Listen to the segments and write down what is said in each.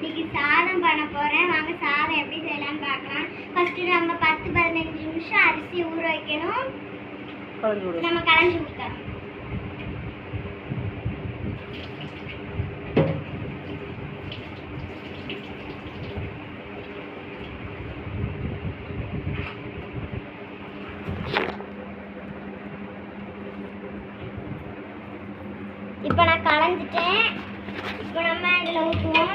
இன்னைக்கு சாதம் பண்ண போறேன். வாங்க சாதம் எப்படி செய்யலாம்னு பார்க்கலாம். ஃபர்ஸ்ட் நம்ம 10-15 நிமிஷம் அரிசி ஊற வைக்கணும். நம்ம கலந்து ஊத்தணும். இப்போ நான் கலந்துட்டேன். இப்போ நம்ம இதில் ஊற்றுவோம்.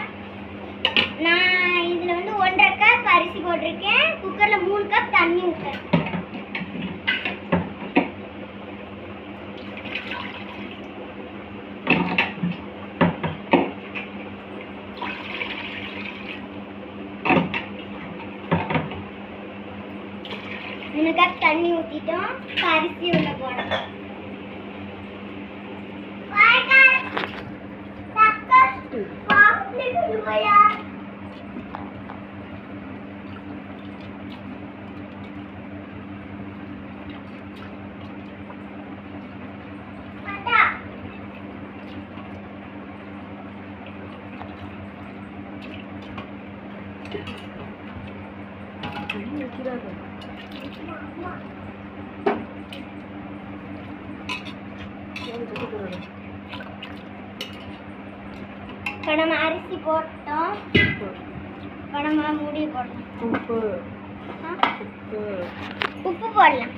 நான் இதில் வந்து 1.5 கப் அரிசி போட்டிருக்கேன். குக்கரில் 3 கப் தண்ணி ஊற்றுறேன். மூணு கப் தண்ணி ஊற்றிட்டோம். அரிசி உள்ள போடணும். இப்போ நம்ம அரிசி போட்டோம். இப்போ நம்ம மூடி போடணும். உப்பு போடலாம்.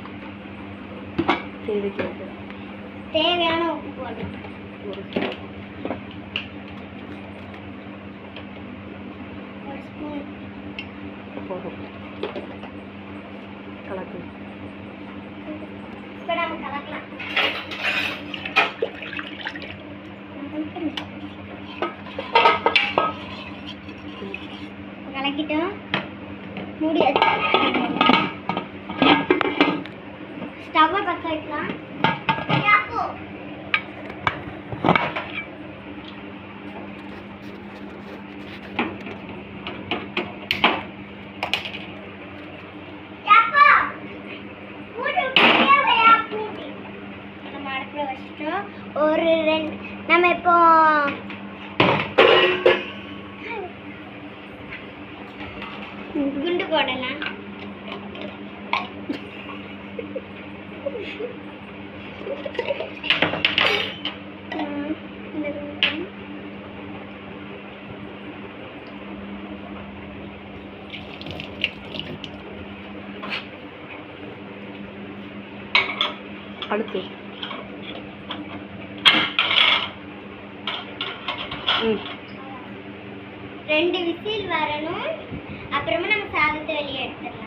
தேவையான உப்பு போடலாம். ஒரு ஸ்பூன் கலக்கு. இப்போ நம்ம கலக்கலாம். கலக்கிட்டோம். மூடி வச்சு ஸ்டவ்வை பற்ற வைக்கலாம். நம்ம அடுப்பில் வச்சுட்டோம். ஒரு 2 நம்ம இப்போ குண்டு போடலாம். அடுத்து 2 விசில் வரணும். அப்புறமா நம்ம சாதத்தை வெளியே எடுத்துடலாம்.